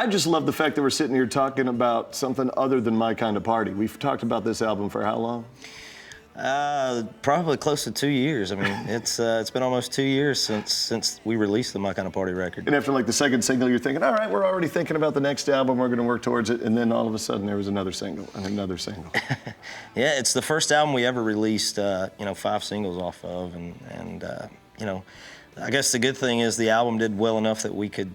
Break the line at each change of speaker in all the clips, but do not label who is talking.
I just love the fact that we're sitting here talking about something other than My Kind of Party. We've talked about this album for how long?
Probably close to 2 years. I mean, it's been almost 2 years since we released the My Kind of Party record.
And after like the second single, you're thinking, all right, we're already thinking about the next album. We're going to work towards it. And then all of a sudden, there was another single and another single.
Yeah, it's the first album we ever released, 5 singles off of, and I guess the good thing is the album did well enough that we could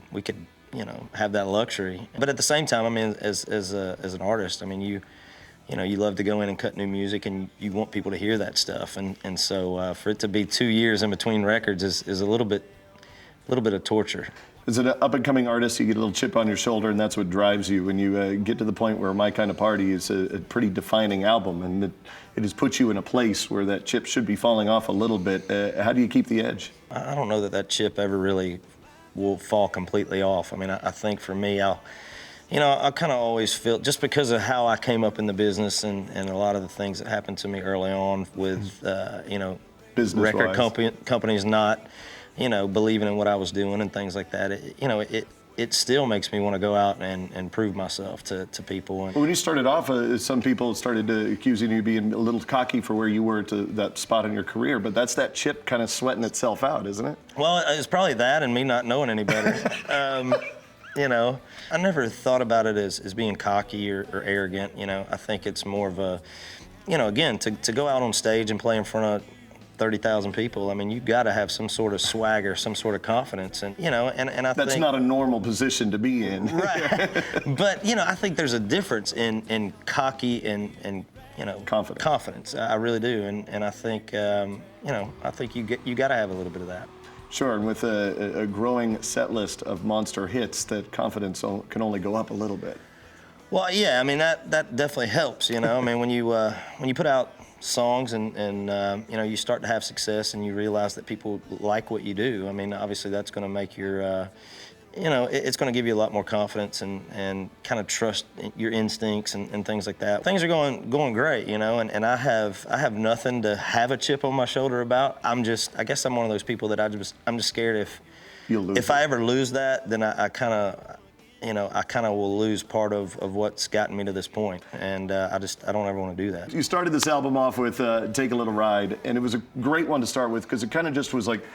have that luxury. But at the same time, I mean, as an artist, I mean, you love to go in and cut new music, and you want people to hear that stuff. And so for it to be 2 years in between records is a little bit of torture.
As an up-and-coming artist, you get a little chip on your shoulder, and that's what drives you when you get to the point where My Kind of Party is a pretty defining album, and it has put you in a place where that chip should be falling off a little bit. How do you keep the edge?
I don't know that chip ever really will fall completely off. I mean, I think for me, I kind of always feel, just because of how I came up in the business and a lot of the things that happened to me early on with, record companies not, believing in what I was doing and things like that. It still makes me want to go out and prove myself to people.
When you started off, some people started accusing you of being a little cocky for where you were to that spot in your career, but that's that chip kind of sweating itself out, isn't it?
Well, it's probably that and me not knowing any better. I never thought about it as being cocky or arrogant. I think it's more of a, again, to go out on stage and play in front of 30,000 people, I mean, you've got to have some sort of swagger, some sort of confidence, and I think
that's not a normal position to be in.
Right. But I think there's a difference in cocky and confidence. I really do, and I think I think you got to have a little bit of that.
Sure, and with a growing set list of monster hits, that confidence can only go up a little bit.
Well, yeah, I mean that definitely helps. I mean, when you put out songs and you start to have success and you realize that people like what you do, I mean, obviously that's going to make your it's going to give you a lot more confidence and kind of trust your instincts and things like that. Things are going great, and I have nothing to have a chip on my shoulder about. I guess I'm one of those people that I'm just scared if I ever lose that, then I kind of will lose part of what's gotten me to this point, and I don't ever want to do that.
You started this album off with Take a Little Ride, and it was a great one to start with because it kind of just was like,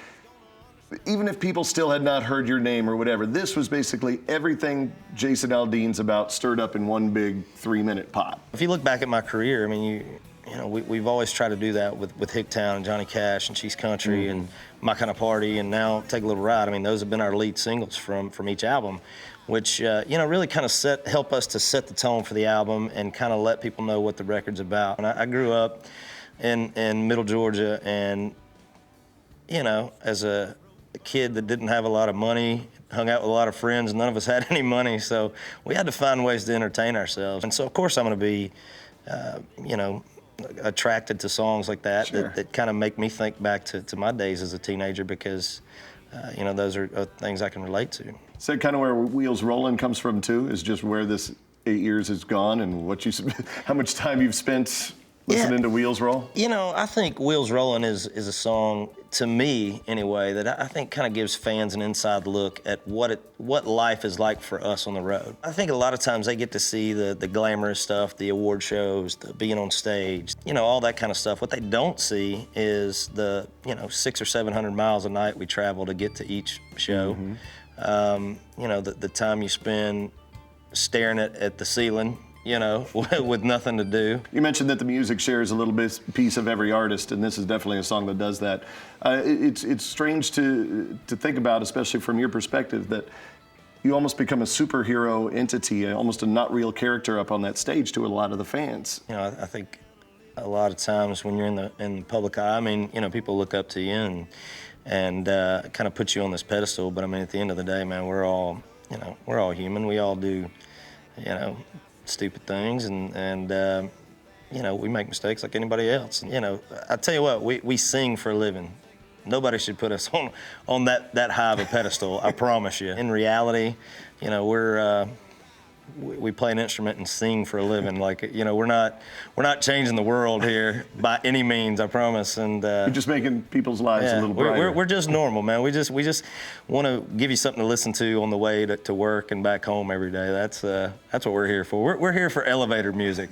even if people still had not heard your name or whatever, this was basically everything Jason Aldean's about stirred up in one big 3-minute pop.
If you look back at my career, I mean, we've always tried to do that with Hicktown and Johnny Cash and She's Country and My Kind of Party, and now Take a Little Ride. I mean, those have been our lead singles from each album, which really kind of help us to set the tone for the album and kind of let people know what the record's about. And I grew up in Middle Georgia, and as a kid that didn't have a lot of money, hung out with a lot of friends, none of us had any money, so we had to find ways to entertain ourselves. And so of course I'm going to be attracted to songs like that. Sure. that kind of make me think back to my days as a teenager, because those are things I can relate to.
Is that kind of where Wheels Rollin' comes from too? Is just where this 8 years has gone and how much time you've spent listening to Wheels Roll?
I think Wheels Rollin' is a song, to me anyway, that I think kind of gives fans an inside look at what life is like for us on the road. I think a lot of times they get to see the glamorous stuff, the award shows, the being on stage, all that kind of stuff. What they don't see is the 600 or 700 miles a night we travel to get to each show. Mm-hmm. The time you spend staring at the ceiling, with nothing to do.
You mentioned that the music shares a little piece of every artist, and this is definitely a song that does that. It's strange to think about, especially from your perspective, that you almost become a superhero entity, almost a not real character up on that stage to a lot of the fans.
I think a lot of times when you're in the public eye, I mean, people look up to you and kind of put you on this pedestal. But I mean, at the end of the day, man, we're all human. We all do, stupid things, and we make mistakes like anybody else. I tell you what, we sing for a living. Nobody should put us on that high of a pedestal, I promise you. In reality, we're we play an instrument and sing for a living. Like, you know, we're not changing the world here by any means, I promise. And
you're just making people's lives a little brighter.
We're just normal, man. We just want to give you something to listen to on the way to work and back home every day. That's what we're here for. We're here for elevator music.